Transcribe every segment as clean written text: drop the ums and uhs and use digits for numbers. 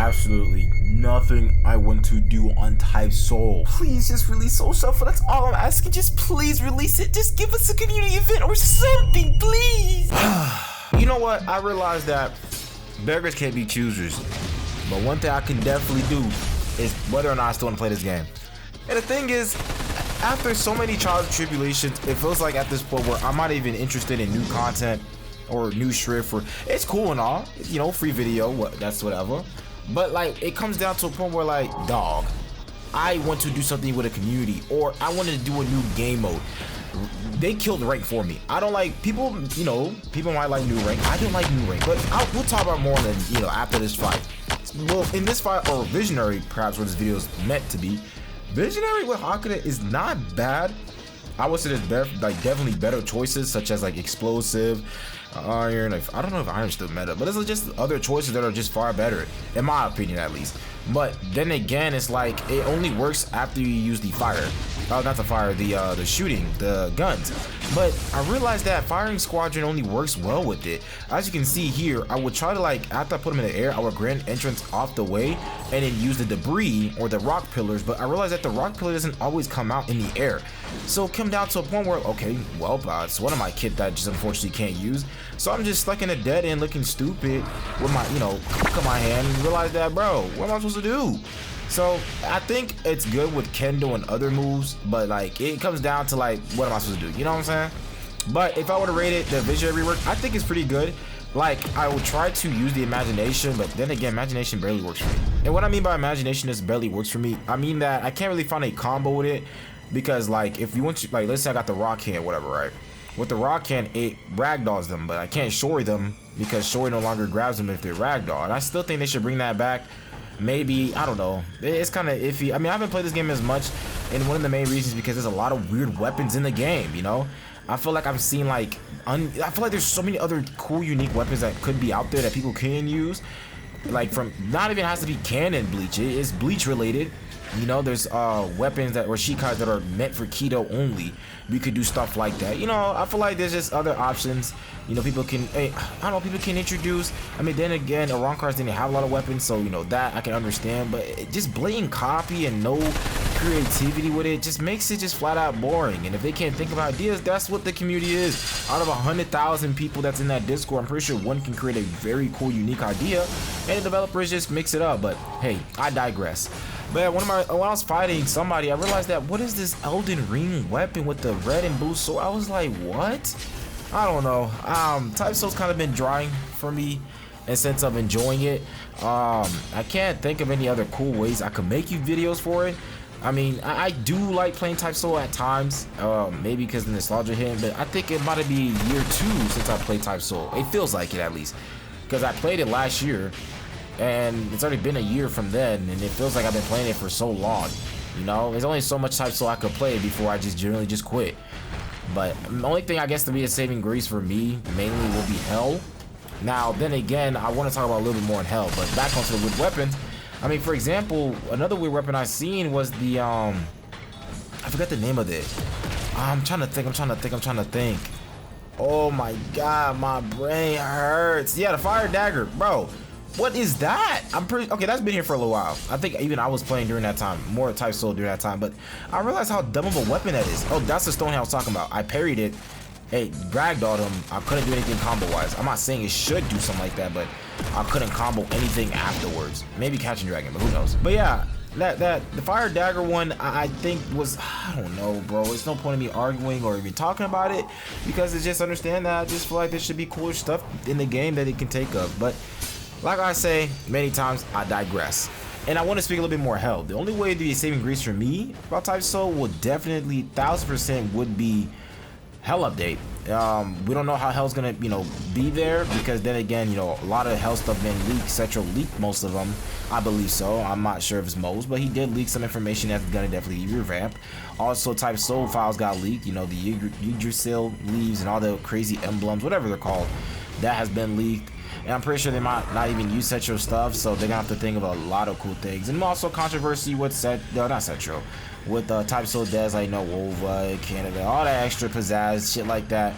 absolutely nothing I want to do on Type Soul. Please just release Soul Shuffle. That's all I'm asking. Just please release it. Just give us a community event or something, please. You know what? I realized that beggars can't be choosers. But one thing I can definitely do is whether or not I still want to play this game. And the thing is, after so many trials and tribulations, it feels like at this point where I'm not even interested in new content or new shrift, or it's cool and all, you know, free video, that's whatever. But like, it comes down to a point where like, dog, I want to do something with a community, or I wanted to do a new game mode. They killed rank for me. I don't like people, you know, people might like new rank. I don't like new rank, but we'll talk about more than, you know, after this fight. Well, in this fight, or Visionary, perhaps what this video is meant to be, Visionary with Hakuda is not bad. I would say there's better, like definitely better choices, such as like Explosive, Iron. I don't know if Iron's still meta, but there's just other choices that are just far better, in my opinion at least. But then again, it's like it only works after you use the fire. Oh, not the fire, the shooting, the guns. But I realized that firing squadron only works well with it. As you can see here, I would try to like, after I put them in the air, I would grant entrance off the way and then use the debris or the rock pillars. But I realized that the rock pillar doesn't always come out in the air. So it come down to a point where, okay, well, it's one of my kit that just unfortunately can't use. So I'm just stuck in a dead end looking stupid with my, you know, cock in my hand and realize that, bro, what am I supposed to do? So I think it's good with Kendo and other moves, but like it comes down to like, what am I supposed to do? You know what I'm saying? But if I were to rate it, the Visionary rework, I think it's pretty good. Like, I will try to use the imagination, but then again, imagination barely works for me. And what I mean by imagination is barely works for me, I mean that I can't really find a combo with it, because like if you want to, like, let's say I got the rock hand, whatever, right? With the rock hand, it ragdolls them, but I can't shori them because shori no longer grabs them if they're ragdoll. And I still think they should bring that back. Maybe, I don't know, it's kind of iffy. I mean, I haven't played this game as much, and one of the main reasons because there's a lot of weird weapons in the game, you know? I feel like I'm seeing like, I feel like there's so many other cool, unique weapons that could be out there that people can use. Like from, not even has to be canon Bleach, it's Bleach related. You know, there's weapons that, or Shikais that are meant for Keto only. We could do stuff like that. You know, I feel like there's just other options. You know, people can, I don't know, people can introduce. I mean, then again, Arankars didn't have a lot of weapons, so, you know, that I can understand. But just blatant copy and no creativity with it just makes it just flat out boring. And if they can't think of ideas, that's what the community is. Out of 100,000 people that's in that Discord, I'm pretty sure one can create a very cool, unique idea, and the developers just mix it up. But hey, I digress. But when I was fighting somebody, I realized that what is this Elden Ring weapon with the red and blue sword? I was like, what? I don't know. Type Soul's kind of been drying for me in sense of enjoying it. I can't think of any other cool ways I could make you videos for it. I mean, I do like playing Type Soul at times, maybe because the nostalgia hit, but I think it might be year 2 since I played Type Soul. It feels like it, at least, because I played it last year. And it's already been a year from then, and it feels like I've been playing it for so long. You know, there's only so much Type Soul I could play before I just generally just quit. But the only thing I guess to be a saving grace for me mainly will be Hell. Now, then again, I want to talk about a little bit more in Hell, but back onto the weird weapons. I mean, for example, another weird weapon I seen was the I forgot the name of it. I'm trying to think. Oh my god, my brain hurts. Yeah, the fire dagger, bro. What is that? I'm pretty okay. That's been here for a little while. I think even I was playing during that time, more Type Soul during that time. But I realized how dumb of a weapon that is. Oh, that's the stone I was talking about. I parried it. Hey, ragdolled him. I couldn't do anything combo wise. I'm not saying it should do something like that, but I couldn't combo anything afterwards. Maybe catching dragon, but who knows? But yeah, the fire dagger one, I think was, I don't know, bro. It's no point in me arguing or even talking about it, because it's just understand that I just feel like there should be cooler stuff in the game that it can take up. But like I say many times, I digress. And I want to speak a little bit more Hell. The only way to be a saving grace for me about Type Soul will definitely 1000% would be Hell update. We don't know how Hell's gonna, you know, be there, because then again, you know, a lot of Hell stuff been leaked. Setro leaked most of them, I believe so. I'm not sure if it's most, but he did leak some information that's gonna definitely revamp. Also, Type Soul files got leaked. You know, the Yggdrasil leaves and all the crazy emblems, whatever they're called, that has been leaked. And I'm pretty sure they might not even use Setro stuff, so they're gonna have to think of a lot of cool things. And also controversy with not Setro, with Type Soul devs like, you know, Wova, Canada, all that extra pizzazz, shit like that.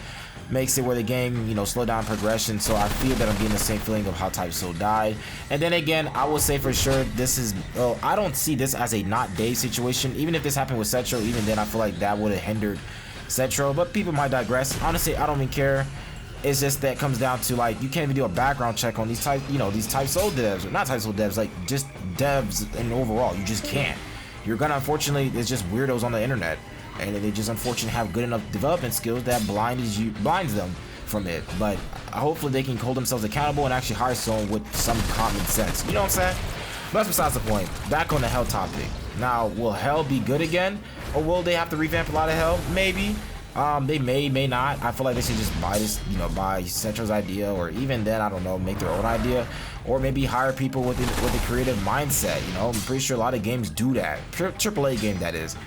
makes it where the game, you know, slow down progression. So I feel that I'm getting the same feeling of how Type Soul died. And then again, I will say for sure this is, well, I don't see this as a not Dave situation. Even if this happened with Cetro, even then I feel like that would have hindered Cetro, but people might digress. Honestly, I don't even care. It's just that comes down to, like, you can't even do a background check on these type, you know, these Type Soul devs, or not Type Soul devs, like just devs and overall. You just can't. You're gonna, unfortunately, it's just weirdos on the internet, and they just unfortunately have good enough development skills that blinds them from it. But hopefully they can hold themselves accountable and actually hire someone with some common sense. You know what I'm saying? But that's besides the point. Back on the Hell topic. Now, will Hell be good again, or will they have to revamp a lot of Hell? Maybe. They may not. I feel like they should just buy this, you know, buy Central's idea, or even then, I don't know, make their own idea, or maybe hire people with a creative mindset. You know, I'm pretty sure a lot of games do that. AAA game, that is.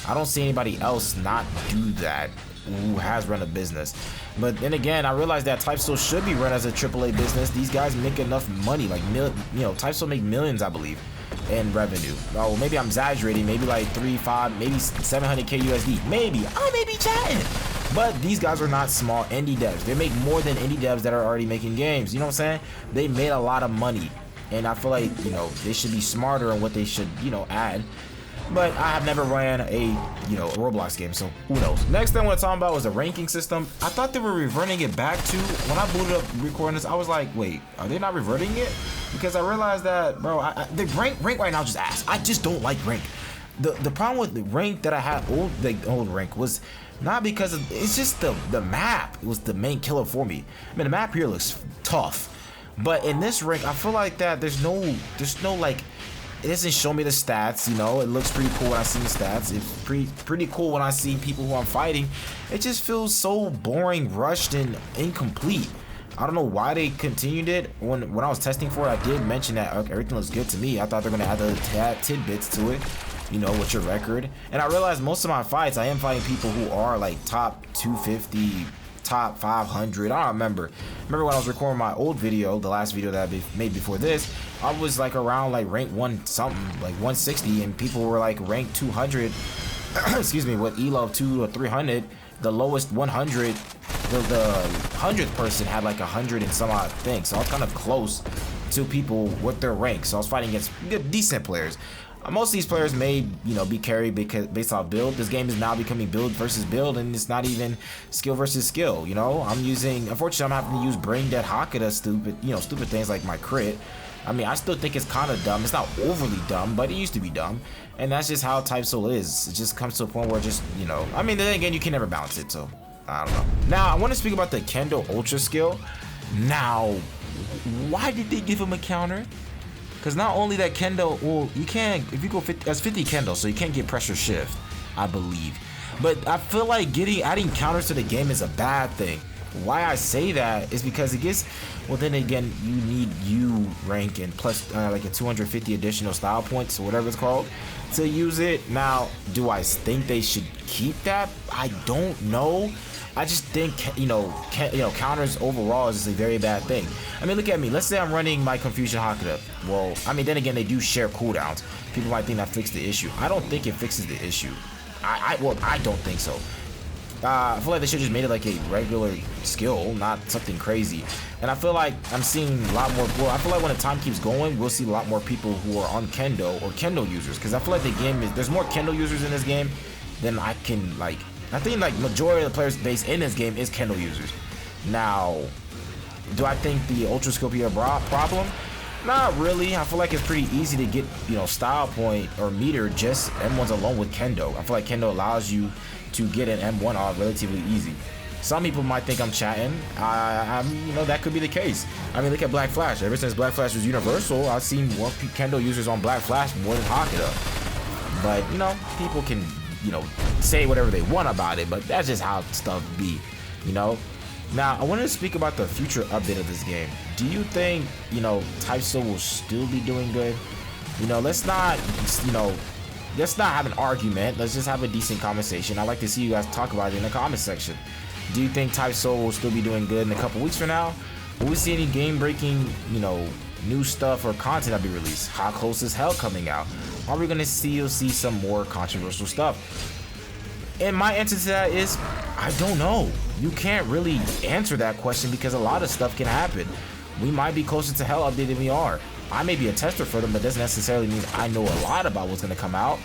I don't see anybody else not do that who has run a business. But then again, I realize that Type Soul should be run as a AAA business. These guys make enough money, like you know, Type Soul make millions, I believe, in revenue. Oh, maybe I'm exaggerating. Maybe like 3, 5, maybe 700K USD. Maybe I may be chatting. But these guys are not small indie devs. They make more than indie devs that are already making games. You know what I'm saying? They made a lot of money, and I feel like, you know, they should be smarter on what they should, you know, add. But I have never ran a, you know, Roblox game, so who knows. Next thing I want to talk about was the ranking system. I thought they were reverting it back to, when I booted up recording this, I was like, wait, are they not reverting it? Because I realized that, bro, the rank right now just ass. I just don't like rank. The problem with the rank that I had old rank was not because of, it's just the map. It was the main killer for me. I mean, the map here looks tough, but in this rank, I feel like that there's no like, it doesn't show me the stats. You know, it looks pretty cool when I see the stats. It's pretty cool when I see people who I'm fighting. It just feels so boring, rushed, and incomplete. I don't know why they continued it. When I was testing for it, I did mention that everything looks good to me. I thought they're gonna add the tidbits to it, you know, with your record. And I realized most of my fights, I am fighting people who are like top 250, top 500. I don't remember. Remember when I was recording my old video, the last video that I made before this, I was like around like rank 1 something, like 160, and people were like rank 200. Excuse me, with elo 2 or 300. The lowest 100, the 100th person had like 100 and some odd things. So I was kind of close to people with their rank. So I was fighting against good, decent players. Most of these players may, you know, be carried because based off build. This game is now becoming build versus build, and it's not even skill versus skill. You know, I'm using, unfortunately, I'm having to use brain dead Hakuda stupid things like my crit. I mean, I still think it's kind of dumb. It's not overly dumb, but it used to be dumb, and that's just how Type Soul is. It just comes to a point where just, you know, I mean, then again, you can never balance it. So I don't know. Now I want to speak about the Kendo Ultra skill. Now, why did they give him a counter? Because not only that Kendo, well, you can't, if you go 50, that's 50 Kendo, so you can't get pressure shift, I believe. But I feel like adding counters to the game is a bad thing. Why I say that is because it gets, well, then again, you need U rank and plus like a 250 additional style points or whatever it's called to use it. Now, do I think they should keep that? I don't know. I just think, you know, counters overall is a very bad thing. I mean, look at me. Let's say I'm running my Confusion Hakuda. Well, I mean, then again, they do share cooldowns. People might think that fixed the issue. I don't think it fixes the issue. Well, I don't think so. I feel like they should just made it like a regular skill, not something crazy. And I feel like I'm seeing a lot more. Well, I feel like when the time keeps going, we'll see a lot more people who are on Kendo or Kendo users. Because I feel like the game is, there's more Kendo users in this game than I can like. I think like majority of the players base in this game is Kendo users. Now, do I think the Ultra skill be a problem? Not really. I feel like it's pretty easy to get, you know, style point or meter just M1s alone with Kendo. I feel like Kendo allows you to get an M1 off relatively easy. Some people might think I'm chatting. You know, that could be the case. I mean, look at Black Flash. Ever since Black Flash was universal, I've seen more Kendo users on Black Flash more than Hakuda. But, you know, people can, you know, say whatever they want about it, but that's just how stuff be, you know. Now, I wanted to speak about the future update of this game. Do you think, you know, Type Soul will still be doing good? You know, let's not, you know, let's not have an argument. Let's just have a decent conversation. I'd like to see you guys talk about it in the comment section. Do you think Type Soul will still be doing good in a couple weeks from now? Will we see any game-breaking, you know, new stuff or content that'll be released? How close is Hell coming out? Are we gonna see some more controversial stuff? And my answer to that is, I don't know. You can't really answer that question because a lot of stuff can happen. We might be closer to Hell update than we are. I may be a tester for them, but doesn't necessarily mean I know a lot about what's gonna come out.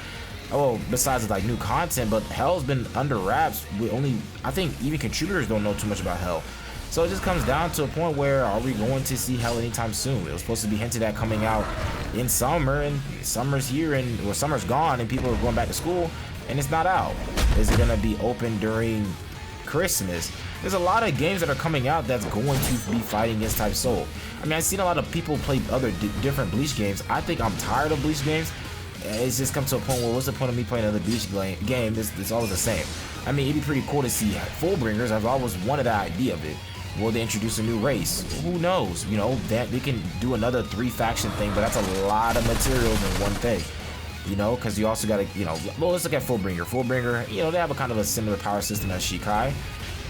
Oh, besides like new content, but Hell's been under wraps. I think even contributors don't know too much about Hell. So it just comes down to a point where, are we going to see Hell anytime soon? It was supposed to be hinted at coming out in summer, and summer's here, or summer's gone, and people are going back to school, and it's not out. Is it gonna be open during Christmas? There's a lot of games that are coming out that's going to be fighting against Type Soul. I mean, I've seen a lot of people play other different Bleach games. I think I'm tired of Bleach games. It's just come to a point where, what's the point of me playing another Bleach game? It's always the same. I mean, it'd be pretty cool to see Fullbringers. I've always wanted the idea of it. Will they introduce a new race? Who knows? You know, that they can do another 3-faction thing, but that's a lot of materials in one thing. You know, because you also got to, you know, well, let's look at Fullbringer. Fullbringer, you know, they have a kind of a similar power system as Shikai,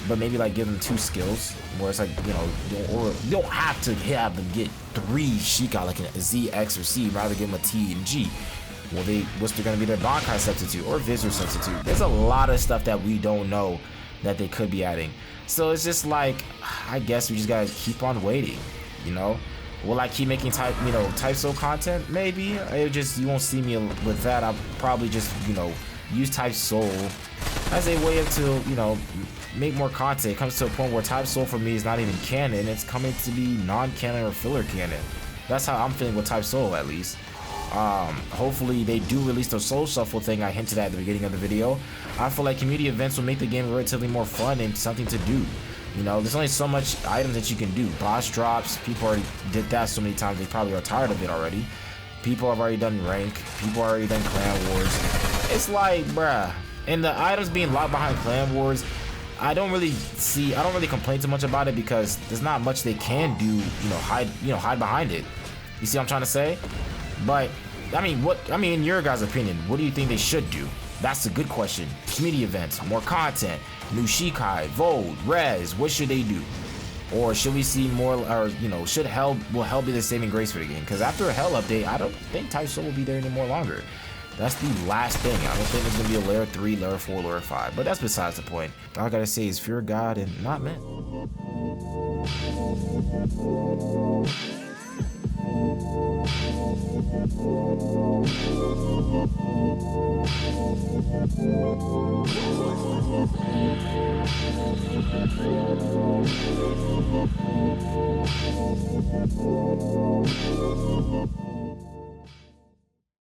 but maybe like give them 2 skills, where it's like, you know, or you don't have to have them get 3 Shikai like a Z, X, or C, rather give them a T and G. Well, what's going to be their Bankai substitute or Visor substitute? There's a lot of stuff that we don't know that they could be adding. So it's just like, I guess we just gotta keep on waiting, you know? Will I keep making Type Soul content? Maybe. It just, you won't see me with that. I'll probably just, you know, use Type Soul as a way to, you know, make more content. It comes to a point where Type Soul for me is not even canon. It's coming to be non-canon or filler canon. That's how I'm feeling with Type Soul, at least. Hopefully they do release the Soul Shuffle thing I hinted at the beginning of the video. I feel like community events will make the game relatively more fun and something to do. You know, there's only so much items that you can do. Boss drops, people already did that so many times, they probably are tired of it already. People have already done rank, people already done clan wars. It's like, bruh. And the items being locked behind clan wars, I don't really complain too much about it because there's not much they can do, hide behind it. You see what I'm trying to say? But I mean, in your guys' opinion, what do you think they should do? That's a good question. Community events, more content, new Shikai, Vold, Rez, what should they do? Or should we see more, or, you know, will Hell be the saving grace for the game? Because after a Hell update, I don't think Type Soul will be there anymore longer. That's the last thing. I don't think there's going to be a Layer 3, Layer 4, Layer 5. But that's besides the point. All I gotta say is fear God and not men.